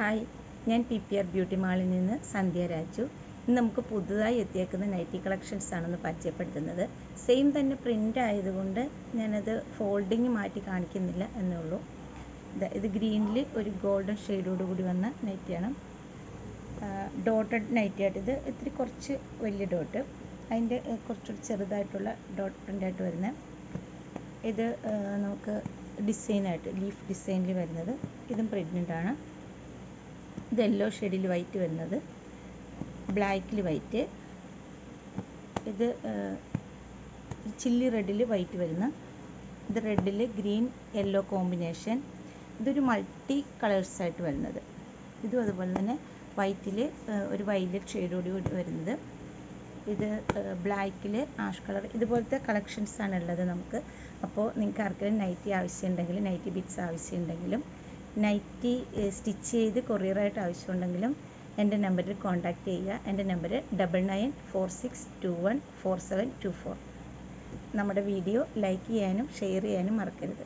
Hi, ഞാൻ PPR beauty മാളിൽ നിന്ന് സന്ധ്യ രാജു. ഇന്ന് നമുക്ക് പുതുതായി എത്തിയേക്കുന്ന നൈറ്റി കളക്ഷൻസ് ആണെന്ന് പരിചയപ്പെടുത്തുന്നത്. സെയിം തന്നെ പ്രിൻ്റ് ആയതുകൊണ്ട് ഞാനത് ഫോൾഡിങ് മാറ്റി കാണിക്കുന്നില്ല എന്നുള്ളൂ. ഇത് ഗ്രീനിൽ ഒരു ഗോൾഡൻ ഷെയ്ഡോട് കൂടി വന്ന നൈറ്റിയാണ്. ഡോട്ടഡ് നൈറ്റിയായിട്ട് ഇത് ഇത്തിരി കുറച്ച് വലിയ ഡോട്ട്, അതിൻ്റെ കുറച്ചുകൂടി ചെറുതായിട്ടുള്ള ഡോട്ട് പ്രിൻ്റായിട്ട് വരുന്ന ഇത് നമുക്ക് ഡിസൈനായിട്ട് ലീഫ് ഡിസൈനിൽ വരുന്നത്. ഇതും പ്രിൻ്റാണ്. ഇത് യെല്ലോ ഷെയ്ഡിൽ വൈറ്റ് വരുന്നത്, ബ്ലാക്കിൽ വൈറ്റ്, ഇത് ചില്ലി റെഡിൽ വൈറ്റ് വരുന്ന, ഇത് റെഡിൽ ഗ്രീൻ യെല്ലോ കോമ്പിനേഷൻ, ഇതൊരു മൾട്ടി കളേഴ്സായിട്ട് വരുന്നത്. ഇതും അതുപോലെ തന്നെ വൈറ്റിൽ ഒരു വയലറ്റ് ഷെയ്ഡോട് കൂടി വരുന്നത്, ഇത് ബ്ലാക്കിൽ ആഷ് കളർ. ഇതുപോലത്തെ കളക്ഷൻസാണ് ഉള്ളത് നമുക്ക്. അപ്പോൾ നിങ്ങൾക്ക് ആർക്കെങ്കിലും നൈറ്റി ആവശ്യമുണ്ടെങ്കിൽ, നൈറ്റി ബിറ്റ്സ് ആവശ്യമുണ്ടെങ്കിലും, നൈറ്റി സ്റ്റിച്ച് ചെയ്ത് കൊറിയറായിട്ട് ആവശ്യമുണ്ടെങ്കിലും എൻ്റെ നമ്പറിൽ കോൺടാക്റ്റ് ചെയ്യുക. എൻ്റെ നമ്പർ 9946214724. നമ്മുടെ വീഡിയോ ലൈക്ക് ചെയ്യാനും ഷെയർ ചെയ്യാനും മറക്കരുത്.